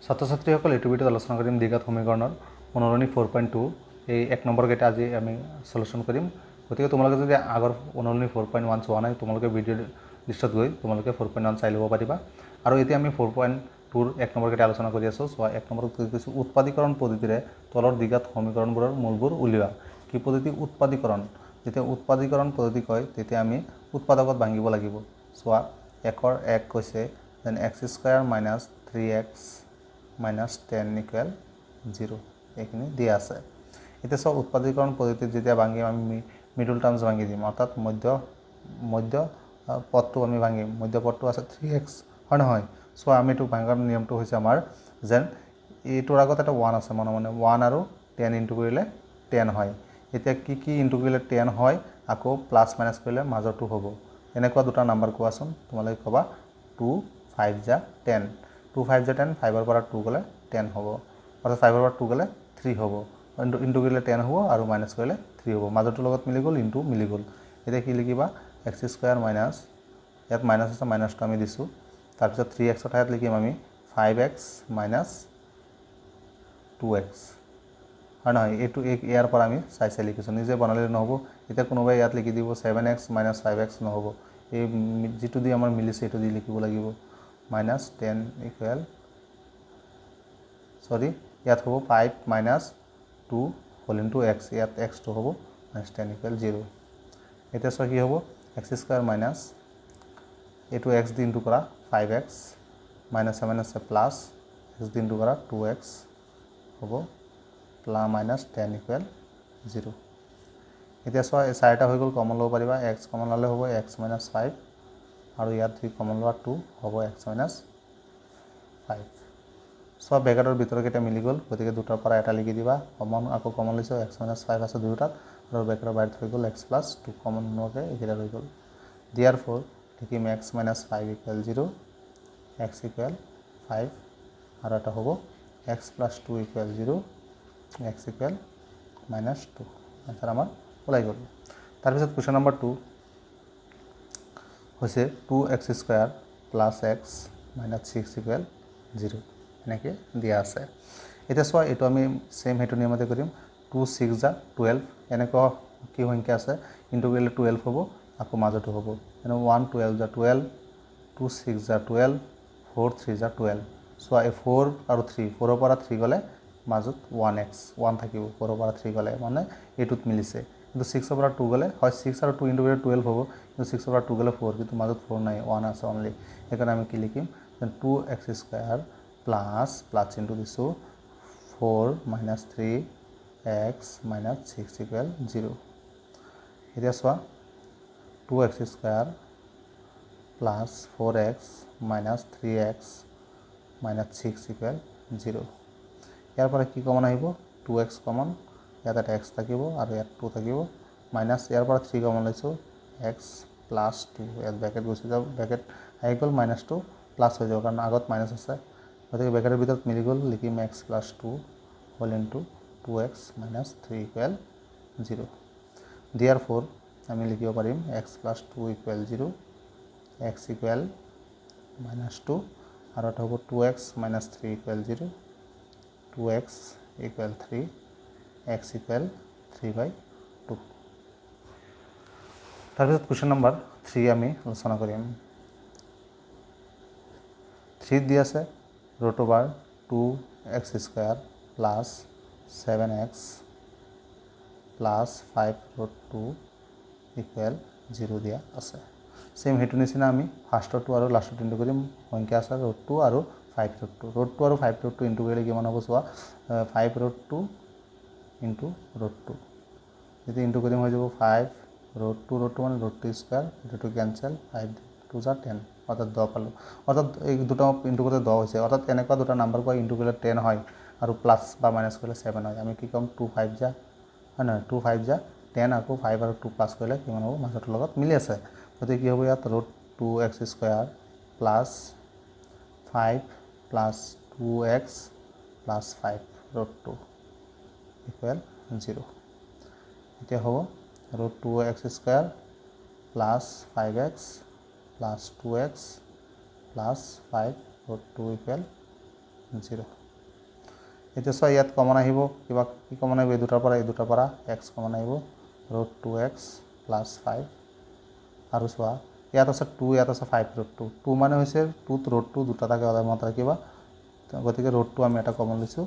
ছাত্ৰ ছাত্ৰীসকল এইটো ভিডিঅ'ত আলোচনা কৰিম দ্বিঘাত সমীকৰণৰ অনুৰণী 4.2 এই 1 নম্বৰ কেইটা আজি আমি সলিউশন কৰিম। গতিকে তোমালোকে যদি আগৰ অনুৰণী 4.1 চোৱা নাই তোমালোকে ভিডিঅ' লিষ্টত গৈ তোমালোকে 4.1 চাই ল'ব পাৰিবা। আৰু এতিয়া আমি 4.2ৰ 1 নম্বৰ কেইটা আলোচনা কৰি আছোঁ। চোৱা 1 নম্বৰত কৈছোঁ উৎপাদীকৰণ পদ্ধতিৰে তলৰ দ্বিঘাত সমীকৰণবোৰৰ মূলবোৰ উলিওৱা। কি পদ্ধতি? উৎপাদীকৰণ। যেতিয়া উৎপাদীকৰণ পদ্ধতি কয় তেতিয়া আমি উৎপাদকত ভাঙিব লাগিব। চোৱা 1ৰ 1 কৈছে দেন x² - 3x - 10 = 0 এইখিনি দিয়া আছে। এতিয়া সব উৎপাদীকৰণ পদ্ধতিত যেতিয়া ভাঙিম আমি মিডল টাৰ্মস ভাঙি দিম, অর্থাৎ মধ্য পদটো আমি ভাঙিম। মধ্য পদটো আছে 3x, হয় নহয়? সো আমি এইটো ভাঙাৰ নিয়মটো হৈছে আমাৰ যেন এইটোৰ আগত এটা 1 আছে, মনে 1 আৰু 10 ইনটু কৰিলে 10 হয়। এতিয়া কি ইনটু কৰিলে 10 হয়, আকৌ প্লাস মাইনাস কৰিলে মাজৰটো হ'ব। এনেকুৱা দুটা নাম্বাৰ কোৱাচোন। তোমালোকে ক'বা 2 5 যা 10, 2 5 যা 10, 5ৰ পৰা 2 গ'লে 10 হ'ব, অৰ্থাৎ 5ৰ পৰা 2 গ'লে 3 হ'ব। ইনটু কৰিলে 10 হ'ব আৰু মাইনাছ কৰিলে 3 হ'ব। মাজৰটোৰ লগত মিলি গ'ল, ইনটু মিলি গ'ল। এতিয়া কি লিখিবা? x² মাইনাছ, ইয়াত মাইনাছ আছে, মাইনাছটো আমি দিছোঁ। তাৰপিছত 3xৰ ঠাইত লিখিম আমি 5x মাইনাছ 2x, হয় নহয়? এইটো ইয়াৰ পৰা আমি চাই লিখিছোঁ, নিজে বনালে নহ'ব। এতিয়া কোনোবাই ইয়াত লিখি দিব 7x মাইনাছ 5x, নহ'ব। এই যিটো দি আমাৰ মিলিছে এইটো দি লিখিব লাগিব। মাইনাছ 10 ইকুৱেল, সরি ইয়াত হ'ব 5 মাইনাছ 2 হোল ইনটু x, ইয়াত xটো হ'ব মাইনাছ 10 ইকুৱেল 0। এতিয়া চোৱা কি হ'ব? x² মাইনাছ এইটো x দি ইনটু কৰা 5x মাইনাছ মাইনাছে প্লাছ x দি ইনটু কৰা 2x হ'ব মাইনাছ 10 ইকুৱেল 0। এতিয়া চোৱা এই 4টা হৈ গ'ল, কমন ল'ব পাৰিবা। x কমন ল'লে হ'ব x মাইনাছ 5 আৰু ইয়াত 3 কমন লোৱা 2 হ'ব x মাইনাছ 5। সব ব্ৰেকেটৰ ভিতৰকেইটা মিলি গ'ল, গতিকে দুটাৰ পৰা এটা লিখি দিবা। কমন আকৌ কমন লৈছোঁ, x মাইনাছ 5 আছে দুয়োটাত, আৰু ব্ৰেকেটৰ বাহিৰত হৈ গ'ল x প্লাছ 2 কমন নোহোৱাকৈ এইকেইটা হৈ গ'ল। দিয়াৰ ফৰ লিখিম x minus 5 equal 0, x equal 5, আৰু এটা হ'ব x plus 2 equal 0, x equal minus 2। Answer আমাৰ ওলাই গ'ল। তাৰপিছত কুৱেশ্যন নম্বৰ 2 হৈছে 2x² plus x minus 6 equal 0 এনেকৈ দিয়া আছে। এতিয়া চোৱা এইটো আমি সেম সেইটো নিয়মতে কৰিম। 2 6 যা 12, এনেকুৱা কি সংখ্যা আছে ইনটু কৰিলে 12 হ'ব, আকৌ মাজতো হ'ব। এনে 1 12 যা 12, 2 6 যা 12, 4 3 যা 12। চোৱা এই 4 আৰু 3, 4ৰ পৰা 3 গ'লে মাজত 1 থাকিব। 4ৰ পৰা 3 গ'লে মানে এইটোত মিলিছে। কিন্তু 6ৰ পৰা 2 গ'লে হয় 6 আৰু 2 ইনটু কৰিলে 12 হ'ব, কিন্তু 6ৰ পৰা 2 গ'লে 4, কিন্তু মাজত 4 নাই, 1 আছে অনলি। সেইকাৰণে আমি কি লিখিম? 2x² প্লাছ ইনটু দিছোঁ 4 মাইনাছ 3x মাইনাছ 6 ইকুৱেল 0। এতিয়া চোৱা 2x² plus 4x minus 3x minus 6 equal 0। ইয়াৰ পৰা কি কমন আহিব? 2x কমন, ইয়াত এটা x থাকিব আৰু ইয়াত 2 থাকিব, মাইনাছ ইয়াৰ পৰা 3 কমন লৈছোঁ, x প্লাছ 2, ইয়াত ব্ৰেকেট গুচি যাব, ব্ৰেকেট আহি গ'ল, মাইনাছটো প্লাছ হৈ যাব কাৰণ আগত মাইনাছ আছে। গতিকে ব্ৰেকেটৰ ভিতৰত মিলি গ'ল, লিখিম x plus 2 whole into 2x minus 3 equal 0। Therefore আমি লিখিব পাৰিম x plus 2 equal 0, x equal minus 2, আৰু এটা হ'ব 2x minus 3 equal 0, 2x equal 3, x equal 3/2। তাৰপিছত কুৱেশ্যন নম্বৰ 3 আমি আলোচনা কৰিম। 3 দি আছে root over 2x² plus 7x plus 5 root 2 equal 0 দিয়া আছে। সেম সেইটো নিচিনা আমি ফাৰ্ষ্টৰটো আৰু লাষ্টৰটো ইনটু কৰিম। সংখ্যা আছে ৰুট 2 আৰু 5 ৰুট 2। ৰুট 2 আৰু 5 ৰুট 2 ইনটু কৰিলে কিমান হ'ব চোৱা, 5 ৰুট 2 ইনটু ৰুট 2, যদি ইনটু কৰিম হৈ যাব 5 ৰুট 2 মানে ৰুট 2 স্কুৱাৰ, এইটো কেঞ্চেল, 5 2 যা 10, অৰ্থাৎ 10 পালোঁ। অৰ্থাৎ এই দুটা ইনটু কৰোঁতে 10 হৈছে, অৰ্থাৎ এনেকুৱা দুটা নাম্বাৰ কোৱা ইনটু কৰিলে 10 হয় আৰু প্লাছ বা মাইনাছ কৰিলে 7 হয়। আমি কি ক'ম? 2 5 যা, হয় নহয়, 2 5 যা 10, আকৌ 5 আৰু 2 প্লাছ কৰিলে কিমান হ'ব? মাজৰটোৰ লগত মিলি আছে। গতিকে কি হ'ব ইয়াত? Root 2x² plus 5 plus 2x plus 5 root 2 equal 0। এতিয়া হ'ব root 2x² plus 5x plus 2x plus 5 root 2 equal 0 এতিয়া চোৱা ইয়াত কমন আহিব কিবা কি কমন আহিব এই দুটাৰ পৰা x কমন আহিব ৰুট 2x প্লাছ 5 আৰু চোৱা ইয়াত আছে 2 ইয়াত আছে 5 ৰুট 2 2 মানে হৈছে 2 ৰুট 2 দুটা থাকে সদায় মনত ৰাখিবা গতিকে ৰুট 2 আমি এটা কমন লৈছোঁ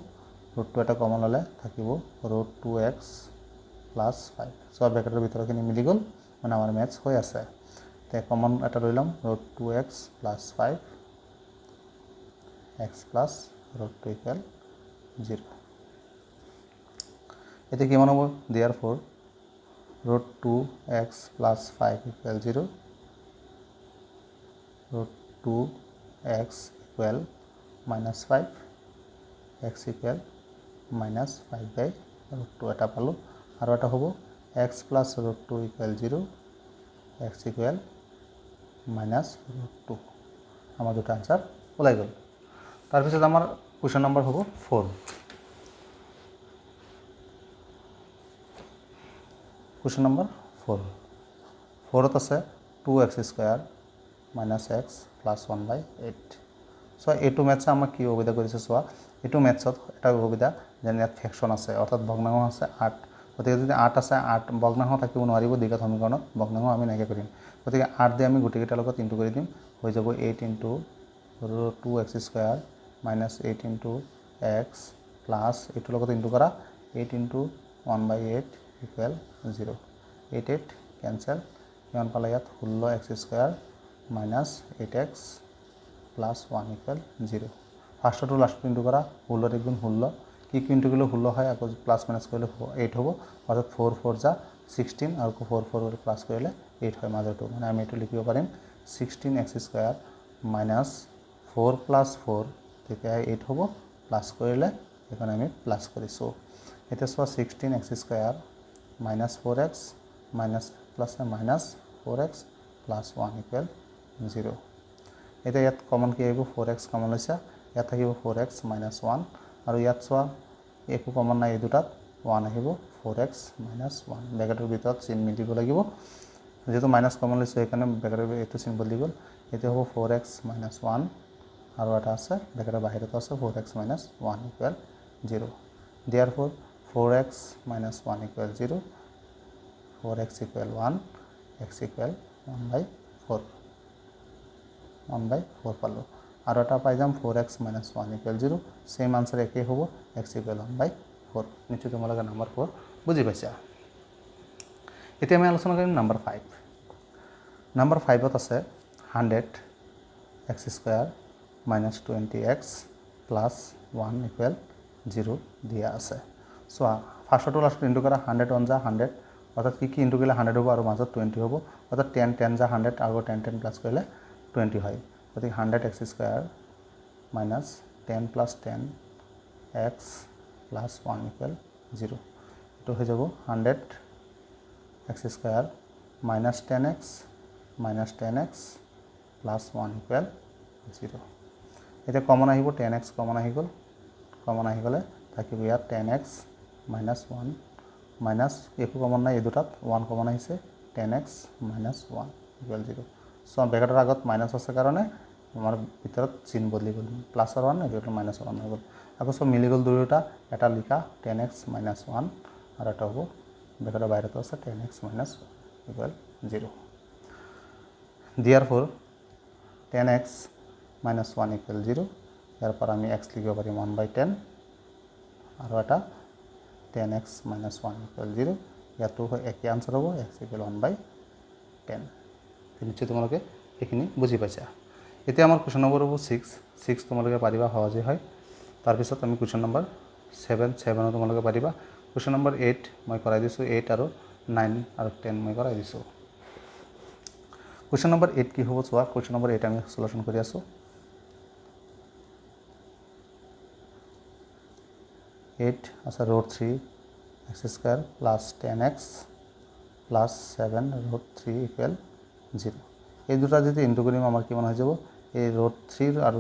ৰুট 2 এটা কমন ল'লে থাকিব ৰুট 2x প্লাছ 5 চোৱা ব্ৰেকেটৰ ভিতৰখিনি মিলি গ'ল মানে আমাৰ মেথছ হৈ আছে তে কমন এটা লৈ ল'ম root 2x plus 5 x plus root 2 equal 0 এতিয়া কিমান হ'ব therefore root 2x plus 5 equal 0 root 2x equal minus 5 x equal minus 5 by root 2 এটা পালোঁ আৰু এটা হ'ব x plus root 2 equal 0 x equal minus root 2 আমাৰ দুটা আনসাৰ ওলাই গ'ল তাৰপিছত আমাৰ কুৱেশ্যন নম্বৰ হ'ব 4 কুৱেশ্যন নম্বৰ 4 4ত আছে 2x square minus x plus 1 by 8 so এইটো মেথছ আমাক কি সুবিধা কৰিছে চোৱা এইটো মেথছত এটা সুবিধা যেন ইয়াত ফ্ৰেকশন আছে অৰ্থাৎ ভগ্নাংশ আছে 8 গতিকে যদি 8 আছে 8 ভগ্নাংশ থাকিব নোৱাৰিব দ্বিঘাত সমীকৰণত ভগ্নাংশ আমি নাইকিয়া কৰিম গতিকে 8 দিয়ে আমি গোটেইকেইটাৰ লগত ইনটু কৰি দিম হৈ যাব 8 into 2x square minus 8 into x plus এইটোৰ লগত ইনটু কৰা 8 into 1 by 8 equal 0 8 8 cancel কিমান পালে ইয়াত 16x square minus 8x plus 1 equal 0 first to last into কৰা 16 1 গুণ 16 কি ইনটু কৰিলে 16 হয় আকৌ প্লাস মাইনাস কৰিলে 8 হ'ব অৰ্থাৎ 4 4 যা 16 আৰু 4 4 প্লাস কৰিলে 8 হয় মাজৰটো মানে আমি এটো লিখিব পাৰিম 16x স্কয়াৰ minus 4 plus 4 তেতিয়া 8 হ'ব প্লাস কৰিলে এখন আমি প্লাস কৰিছো এটা so 16x square minus 4x minus plus minus 4x plus 1 equal 0 এটা ইয়াত কমন কি আহিব 4x কমন লৈছে ইয়াত থাকিব 4x minus 1 আৰু ইয়াত সোৱা একো কমন নাই এই দুটাত 1 আহিব 4x minus 1 ব্ৰেকেটৰ ভিতৰত চিন মিলিব লাগিব যেটো মাইনাস কমন লৈছে এখানে ব্ৰেকেটৰ এটো সিম্বল দি গল এটো হ'ব 4x minus 1 আৰু এটা আছে ব্ৰেকেটৰ বাহিৰত আছে 4x minus 1 equal 0 therefore 4x minus 1 equal 0 4x equal 1 x equal 1 by 4 1 by 4 পালো আৰু এটা পাই যাম 4x minus 1 equal 0 same answer একেই হ'ব x equal 1 by 4 নিশ্চয় তোমালোকে নাম্বার 4 বুজি পাইছা এতিয়া আমি আলোচনা কৰিম নাম্বার 5 নাম্বার 5 ত আছে 100 x square minus 20x plus 1 equal 0 দিয়া আছে so first to last into করা 100 1 যা 100 অর্থাৎ কি ইনটু কৰিলে 100 হ'ব আৰু মাজত 20 হ'ব অৰ্থাৎ 10 10 যা 100 আৰু 10 10 প্লাস কৰিলে 20 হয় গতিকে 100x square minus 10 plus 10 x plus 1 equal 0 এটো হৈ যাব 100x square minus 10x minus 10x plus 1 equal 0 এটা কমন আহিব 10x কমন আহি গল কমন আহি গলে থাকিব ইয়াত 10x minus 1 minus একো কমন নাই এই দুটাত 1 কমন আহিছে 10x minus 1 equal 0 সো ব্ৰেকেটৰ আগত মাইনাস আছে কাৰণে আমাৰ ভিতৰত চিন বদলি গল প্লাস আর 1 এটো মাইনাস 1 হৈ গল আকৌ সব মিলি গল দুটা এটা লিখা 10x minus 1 আর এটা হ'ব ব্ৰেকেটৰ বাহিৰত আছে 10x minus 1 equal 0 therefore 10x minus 1 equal 0 ইয়াৰ পৰা আমি x লিখিব পাৰিম 1 by 10 আৰু এটা 10x minus 1 equal 0 ইয়াতো একে আনসার হ'ব x equal 1 by 10 নিশ্চয় তোমালোকে এইখিনি বুজি পাইছা এতিয়া আমাৰ কোৱেশ্চন নম্বৰ হ'ব 6 6 তোমালোকে পাৰিবা সহজে হয় তাৰ পিছত আমি কোৱেশ্চন নম্বৰ 7 7 তোমালোকে পাৰিবা কোৱেশ্চন নম্বৰ 8 মই কৰাই দিছো 8 আৰু 9 আৰু 10 মই কৰাই দিছো কোৱেশ্চন নম্বৰ 8 কি হ'ব চোৱা কোৱেশ্চন নম্বৰ 8 আমি সলিউশন কৰি আছো 8 আছে root 3 x square plus 10x plus 7 root 3 equal 0 এই দুটা যদি ইনটু কৰিম আমাৰ কিমান হৈ যাব এই root 3 আৰু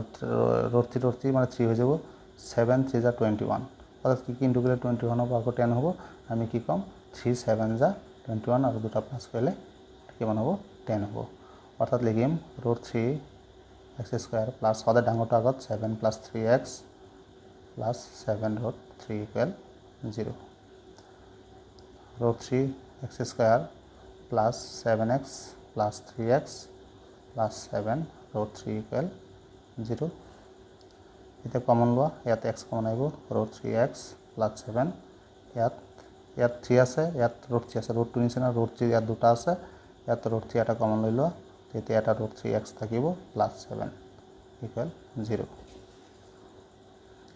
root 3 মানে 3 হৈ যাব 7 3 যা 21 অর্থাৎ কি ইনটু কৰিলে 21 হ'ব আকৌ 10 হ'ব আমি কি কম 3 7 যা 21 আৰু দুটা প্লাস কৰিলে কিমান হ'ব 10 হ'ব অৰ্থাৎ লিখিম root 3 x square plus সদায় ডাঙৰটো আগত 7 plus 3x plus 7√3 equal 0 √3 x square plus 7x plus 3x plus 7 √3 equal 0 এতিয়া কমন লোৱা ইয়াত x কমন আহিব √3x প্লাছ 7 ইয়াত 3 আছে ইয়াত √3 আছে √2 নিচিনা √3 ইয়াত দুটা আছে ইয়াত √3 এটা কমন লৈ লোৱা তেতিয়া এটা √3x থাকিব প্লাছ 7 ইকুৱেল 0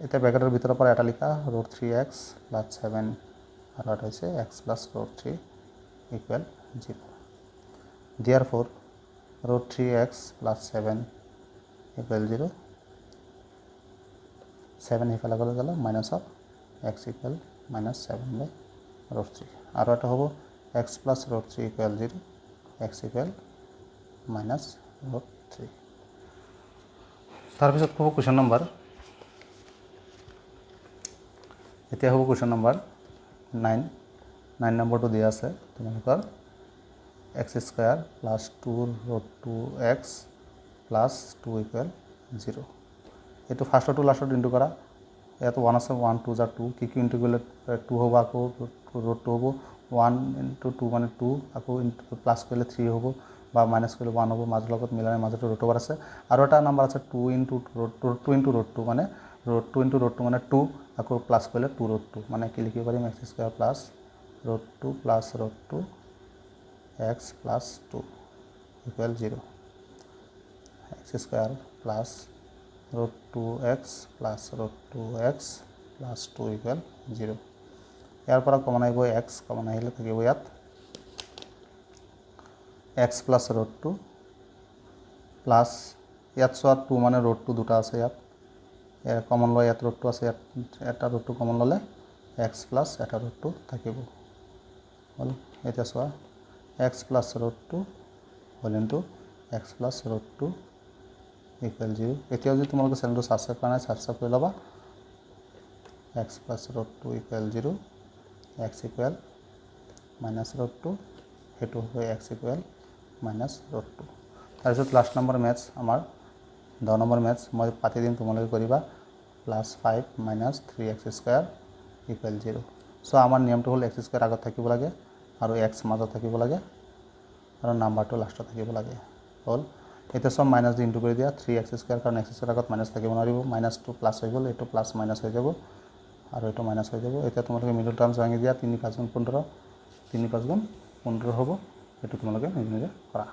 এতিয়া ব্ৰেকেটৰ ভিতৰৰ পৰা এটা লিখা √3x প্লাছ 7 আৰু এটা হৈছে x plus √3 equal 0 therefore √3x plus 7 equal 0 7 ইফালে গ'লে গ'লে minus of x equal minus 7/√3 আৰু এটা হ'ব x plus √3 equal 0 x equal minus √3 তাৰপিছত হ'ব কুৱেশ্যন নম্বৰ এতিয়া হ'ব কুৱেশ্যন নম্বৰ 9 নম্বৰটো দিয়া আছে তোমালোকৰ x square plus 2√2x plus 2 equal 0 এইটো ফাৰ্ষ্টটো লাষ্টত ইনটু কৰা ইয়াত 1 আছে 1 2 যা 2 কি ইনটু কৰিলে 2 হ'ব আকৌ √2 হ'ব 1 * 2 মানে 2 আকৌ প্লাছ কৰিলে 3 হ'ব বা মাইনাছ কৰিলে 1 হ'ব মাজৰ লগত মিলাই মাজতে √2 আছে আৰু এটা নম্বৰ আছে 2 * √2 মানে √2 মানে 2 আকৌ প্লাছ কৰিলে 2√2 মানে কি লিখিব পাৰিম x square plus √2 plus √2 x plus 2 equal 0 x square plus √2x plus √2x plus 2 equal 0 ইয়াৰ পৰা কমন আহিব x কমন আহিলে থাকিব ইয়াত x প্লাছ √2 প্লাছ ইয়াত চোৱা 2 মানে √2 দুটা আছে ইয়াত কমন লয় ইয়াত √2 আছে ইয়াত এটা √2 কমন ল'লে x প্লাছ এটা √2 থাকিব হ'ল এতিয়া চোৱা x প্লাছ √2 হ'ল ইনটু x প্লাছ √2 ইকুৱেল 0 এতিয়াও যদি তোমালোকে চেনেলটো ছাবস্ক্ৰাইব কৰা নাই ছাবস্ক্ৰাইব কৰি ল'বা x plus √2 equal 0 x equal minus √2 সেইটো হ'ব x ইকুৱেল মাইনাছ √2 তাৰপিছত লাষ্ট নম্বৰ মেথছ আমাৰ 10 নম্বৰ মেথছ মই পাতি দিম তোমালোকে কৰিবা plus 5 minus 3x square equal 0 চ' আমাৰ নিয়মটো হ'ল x স্কুৱাৰ আগত থাকিব লাগে আৰু x মাজত থাকিব লাগে আৰু নাম্বাৰটো লাষ্টত থাকিব লাগে হ'ল এতিয়া সব মাইনাছ দি ইনটু কৰি দিয়া 3x স্কুৱাৰ কাৰণ x স্কুৱাৰ আগত মাইনাছ থাকিব নোৱাৰিব -2 প্লাছ হৈ গ'ল এইটো প্লাছ মাইনাছ হৈ যাব আৰু এইটো মাইনাছ হৈ যাব এতিয়া তোমালোকে মিডল টাৰ্মছ ভাঙি দিয়া 3 × 5 = 15 3 × 5 = 15 হ'ব এইটো তোমালোকে নিজে নিজে কৰা